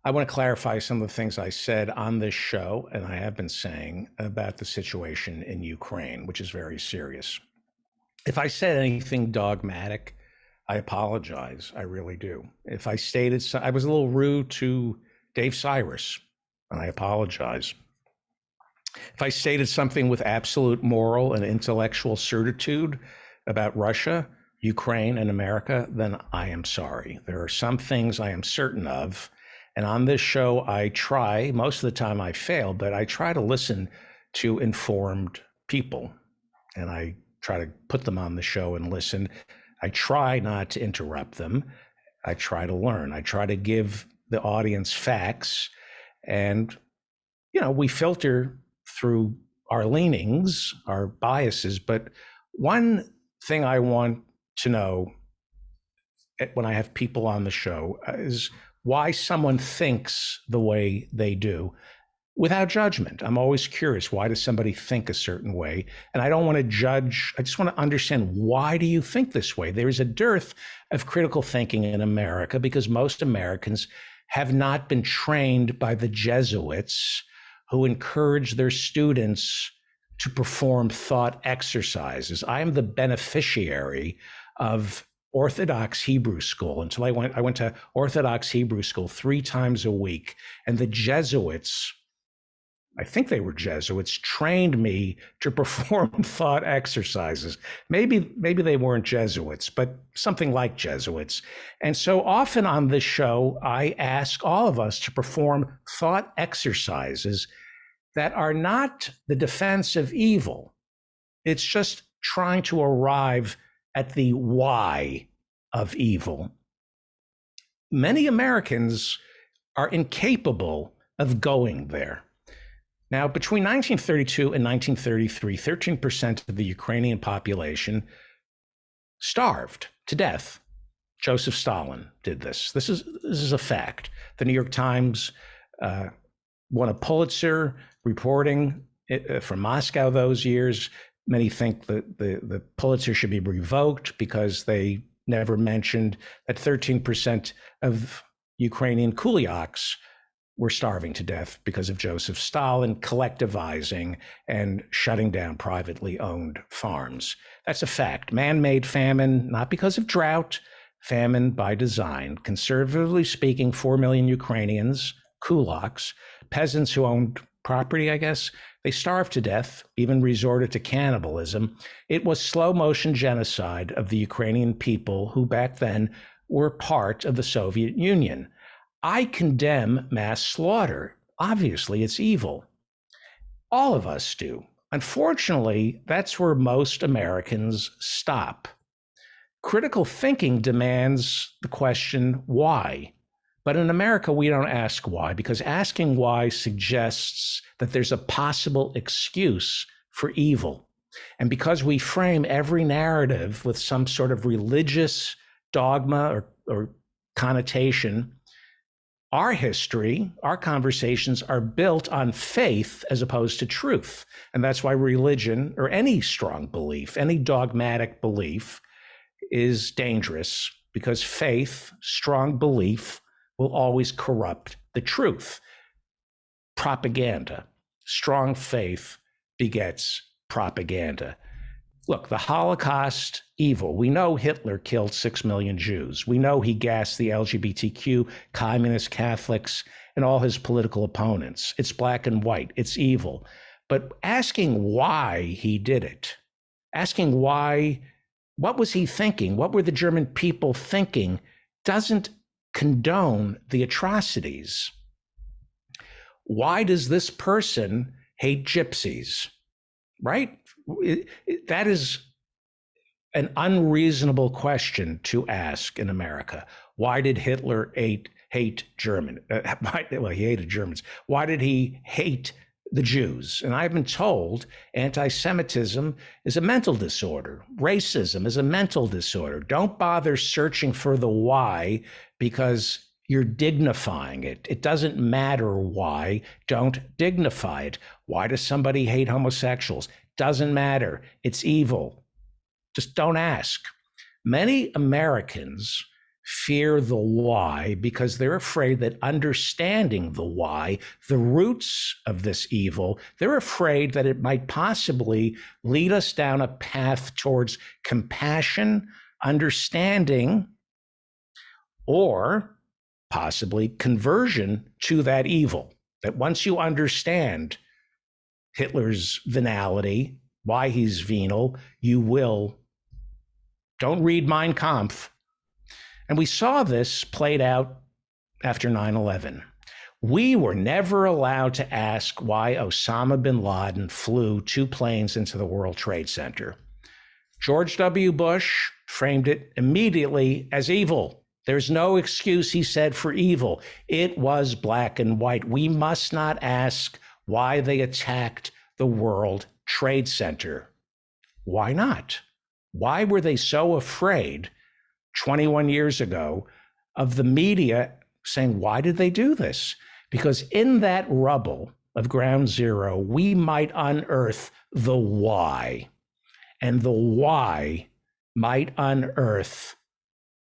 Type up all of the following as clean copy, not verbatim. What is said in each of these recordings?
I want to clarify some of the things I said on this show, and I have been saying about the situation in Ukraine, which is very serious. If I said anything dogmatic, I apologize. I really do. If I stated, I was a little rude to Dave Cyrus, and I apologize. If I stated something with absolute moral and intellectual certitude about Russia, Ukraine, and America, then I am sorry. There are some things I am certain of. And on this show, I try, most of the time I fail, but I try to listen to informed people. And I try to put them on the show and listen. I try not to interrupt them. I try to learn. I try to give the audience facts. And, we filter through our leanings, our biases. But one thing I want to know when I have people on the show is why someone thinks the way they do without judgment. I'm always curious, why does somebody think a certain way? And I don't want to judge. I just want to understand, why do you think this way? There is a dearth of critical thinking in America because most Americans have not been trained by the Jesuits who encourage their students to perform thought exercises. I am the beneficiary of Orthodox Hebrew school until I went to Orthodox Hebrew school 3 times a week. And the Jesuits, I think they were Jesuits, trained me to perform thought exercises. Maybe they weren't Jesuits, but something like Jesuits. And so often on this show, I ask all of us to perform thought exercises that are not the defense of evil. It's just trying to arrive at the why of evil. Many Americans are incapable of going there. Now, between 1932 and 1933, 13% of the Ukrainian population starved to death. Joseph Stalin did this. This is a fact. The New York Times won a Pulitzer reporting from Moscow those years. Many think that the Pulitzer should be revoked because they never mentioned that 13% of Ukrainian Kuliaks were starving to death because of Joseph Stalin collectivizing and shutting down privately owned farms. That's a fact. Man-made famine, not because of drought, famine by design. Conservatively speaking, 4 million Ukrainians, kulaks, peasants who owned property, I guess, they starved to death, even resorted to cannibalism. It was slow motion genocide of the Ukrainian people who back then were part of the Soviet Union. I condemn mass slaughter. Obviously, it's evil. All of us do. Unfortunately, that's where most Americans stop. Critical thinking demands the question, why? But in America, we don't ask why, because asking why suggests that there's a possible excuse for evil. And because we frame every narrative with some sort of religious dogma or connotation, our history, our conversations are built on faith as opposed to truth. And that's why religion, or any strong belief, any dogmatic belief, is dangerous, because faith, strong belief, will always corrupt the truth. Propaganda. Strong faith begets propaganda. Look, the Holocaust, evil. We know Hitler killed 6 million Jews. We know he gassed the LGBTQ, communist, Catholics, and all his political opponents. It's black and white. It's evil. But asking why he did it, asking why, what was he thinking? What were the German people thinking? Doesn't condone the atrocities. Why does this person hate gypsies? Right? That is an unreasonable question to ask in America. Why did Hitler hate German? Well, he hated Germans. Why did he hate the Jews? And I've been told anti-Semitism is a mental disorder. Racism is a mental disorder. Don't bother searching for the why, because you're dignifying it. It doesn't matter why. Don't dignify it. Why does somebody hate homosexuals? Doesn't matter. It's evil. Just don't ask. Many Americans fear the why because they're afraid that understanding the why, the roots of this evil, they're afraid that it might possibly lead us down a path towards compassion, understanding, or possibly conversion to that evil. That once you understand Hitler's venality, why he's venal, you will. Don't read Mein Kampf. And we saw this played out after 9/11. We were never allowed to ask why Osama bin Laden flew 2 planes into the World Trade Center. George W. Bush framed it immediately as evil. There's no excuse, he said, for evil. It was black and white. We must not ask why they attacked the World Trade Center. Why not? Why were they so afraid 21 years ago of the media saying, why did they do this? Because in that rubble of Ground Zero, we might unearth the why. And the why might unearth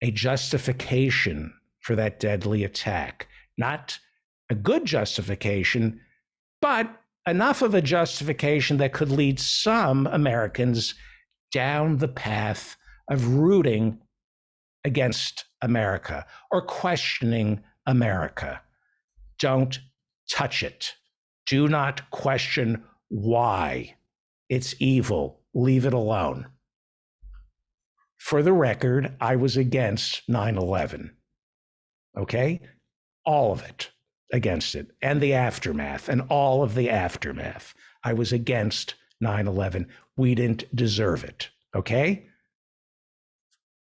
a justification for that deadly attack. Not a good justification, but enough of a justification that could lead some Americans down the path of rooting against America or questioning America. Don't touch it. Do not question why. It's evil. Leave it alone. For the record, I was against 9/11. Okay? All of it. Against it. And the aftermath. And all of the aftermath. I was against 9/11. We didn't deserve it. Okay?